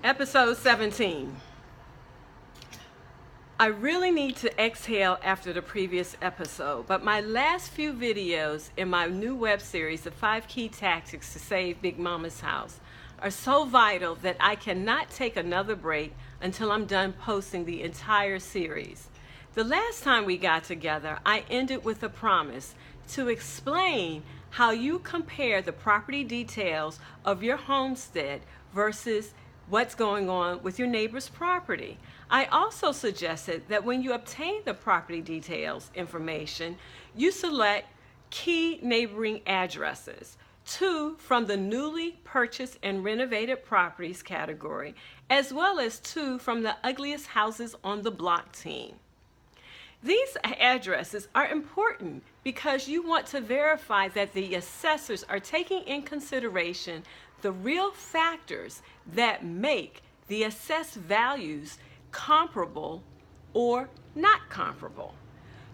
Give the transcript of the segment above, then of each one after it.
Episode 17. I really need to exhale after the previous episode, but my last few videos in my new web series, The 5 Key Tactics to Save Big Mama's House, are so vital that I cannot take another break until I'm done posting the entire series. The last time we got together, I ended with a promise to explain how you compare the property details of your homestead versus what's going on with your neighbor's property. I also suggested that when you obtain the property details information, you select key neighboring addresses, 2 from the newly purchased and renovated properties category, as well as 2 from the ugliest houses on the block team. These addresses are important because you want to verify that the assessors are taking in consideration the real factors that make the assessed values comparable or not comparable.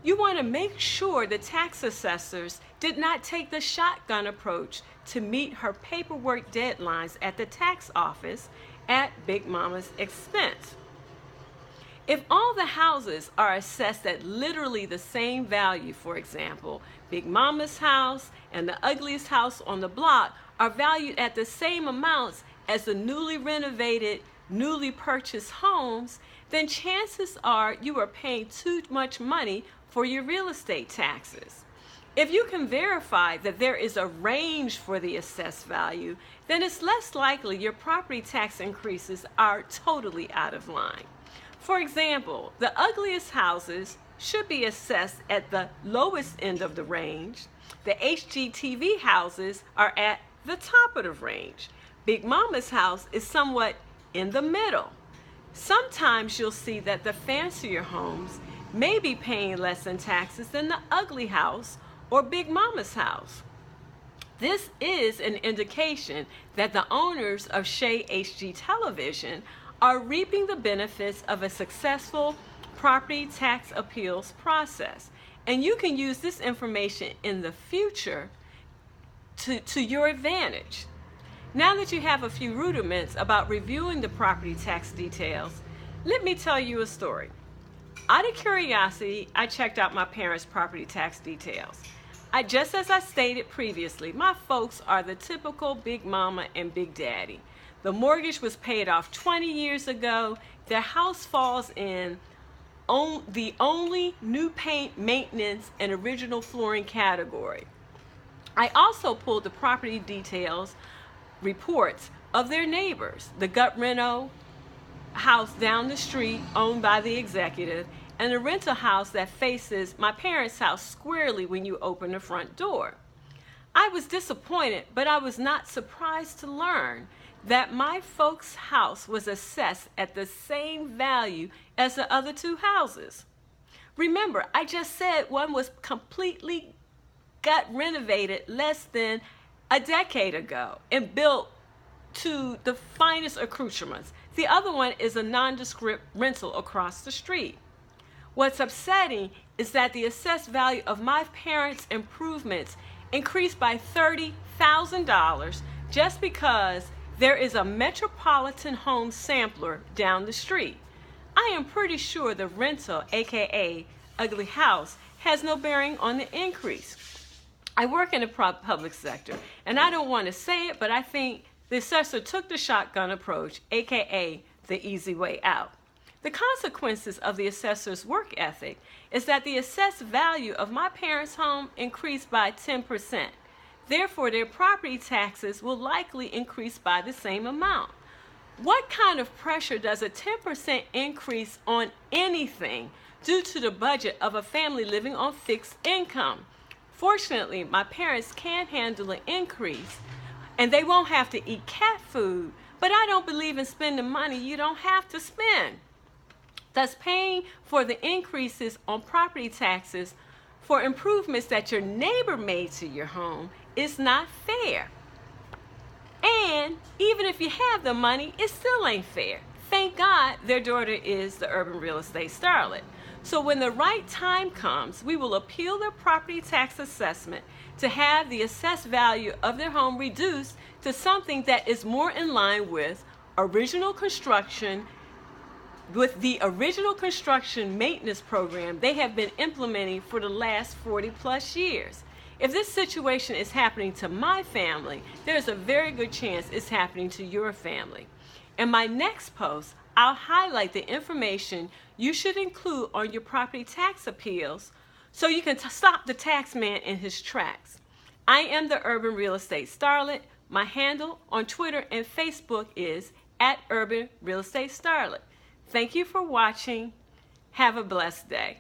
You want to make sure the tax assessors did not take the shotgun approach to meet her paperwork deadlines at the tax office at Big Mama's expense. If all the houses are assessed at literally the same value, for example, Big Mama's house and the ugliest house on the block are valued at the same amounts as the newly renovated, newly purchased homes, then chances are you are paying too much money for your real estate taxes. If you can verify that there is a range for the assessed value, then it's less likely your property tax increases are totally out of line. For example, the ugliest houses should be assessed at the lowest end of the range. The HGTV houses are at the top of the range. Big Mama's house is somewhat in the middle. Sometimes you'll see that the fancier homes may be paying less in taxes than the ugly house or Big Mama's house. This is an indication that the owners of S.A.V.E HG television are reaping the benefits of a successful property tax appeals process. And you can use this information in the future to your advantage. Now that you have a few rudiments about reviewing the property tax details, let me tell you a story. Out of curiosity, I checked out my parents' property tax details. Just as I stated previously, my folks are the typical Big Mama and Big Daddy. The mortgage was paid off 20 years ago. Their house falls in the only new paint, maintenance, and original flooring category. I also pulled the property details reports of their neighbors, the gut reno house down the street owned by the executive, and the rental house that faces my parents' house squarely when you open the front door. I was disappointed, but I was not surprised to learn that my folks' house was assessed at the same value as the other 2 houses. Remember, I just said one was completely gut renovated less than a decade ago and built to the finest accoutrements. The other one is a nondescript rental across the street. What's upsetting is that the assessed value of my parents' improvements increased by $30,000 just because there is a Metropolitan Home sampler down the street. I am pretty sure the rental, aka ugly house, has no bearing on the increase. I work in the public sector, and I don't want to say it, but I think the assessor took the shotgun approach, aka the easy way out. The consequences of the assessor's work ethic is that the assessed value of my parents' home increased by 10%. Therefore, their property taxes will likely increase by the same amount. What kind of pressure does a 10% increase on anything do to the budget of a family living on fixed income? Fortunately, my parents can handle an increase, and they won't have to eat cat food, but I don't believe in spending money you don't have to spend. Thus, paying for the increases on property taxes for improvements that your neighbor made to your home is not fair. And even if you have the money, it still ain't fair. Thank God their daughter is the urban real estate starlet. So when the right time comes, we will appeal their property tax assessment to have the assessed value of their home reduced to something that is more in line with original construction, with the original construction maintenance program they have been implementing for the last 40 plus years. If this situation is happening to my family, there's a very good chance it's happening to your family. In my next post, I'll highlight the information you should include on your property tax appeals so you can stop the tax man in his tracks. I am the Urban Real Estate Starlet. My handle on Twitter and Facebook is @Urban Real Estate Starlet. Thank you for watching. Have a blessed day.